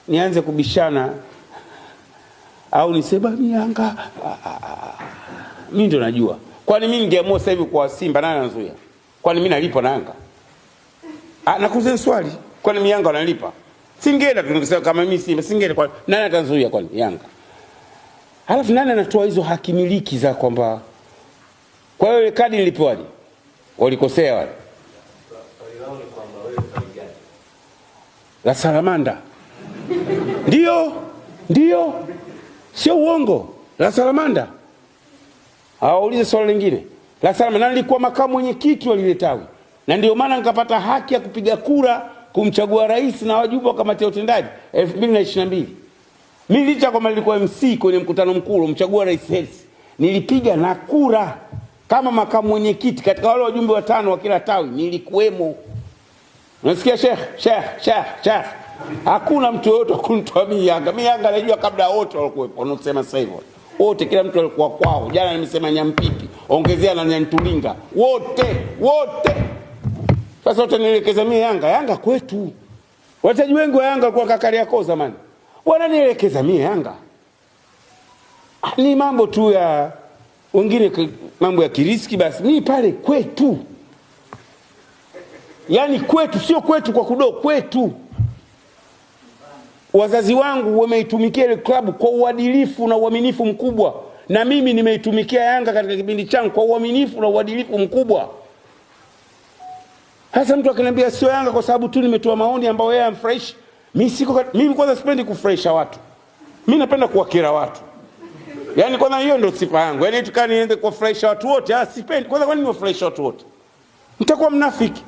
nianze kubishana au nisema mimi Yanga, mimi ndo najua. Kwani mimi ningeamua sasa hivi kwa Simba nani anazuia? Kwani mimi nalipa na Yanga? Nakuuliza swali, kwani mimi Yanga analipa? Singeenda tungesema kama mimi Simba, singeenda kwa nani atazuia kwani Yanga? Halafu nani anatoa hizo haki miliki za kwamba kwa hiyo kadi nilipewaje? Walikosea wale. La Salamanda. Ndio. Sio uongo. La Salamanda. Aulize swali lingine. La Salamanda nilikuwa makamu mwenyekiti wa lile tawi. Na ndio maana nikapata haki ya kupiga kura kumchagua rais na wajumbe wa kamati ya utendaji 2022. Mimi licha kwamba nilikuwa MC kwenye mkutano mkuu mchagua rais Hersi, nilipiga na kura kama makamu mwenyekiti katika wale wajumbe 5 wa kila tawi nilikuwemo. Unasikia Sheikh? Hakuna mtu yote kunitoa mimi Yanga. Mimi Yanga najua kabla wote walikuwepo. Unasema sasa hivyo. Wote kila mtu alikuwa kwao. Jana nimesema Nyampipi, ongezea na Nyantulinga. Wote. Sasa utanielekeza mimi Yanga kwetu. Wachezaji wengi wa Yanga kwa Kariakoo zamani. Wananielekeza mimi Yanga. Ni mambo tu ya wengine, mambo ya kiriski basi. Mimi pale kwetu. Yaani kwetu, sio kwetu kwa kudo, kwetu. Wazazi wangu wameitumikia ile klabu kwa uadilifu na uaminifu mkubwa, na mimi nimeitumikia Yanga katika kipindi changu kwa uaminifu na uadilifu mkubwa. Hasa mtu akiniambia sio Yanga kwa sababu tu nimetoa maoni ambayo yeye amfresh, mimi kwanza sipendi kufresha watu. Mimi napenda kuwakera watu. Yaani kwanza hiyo ndio sifa yangu. Yaani tukani niende kufresha watu wote, sipendi. Kwanza kwa nini nifresha watu wote? Mtakuwa mnafiki.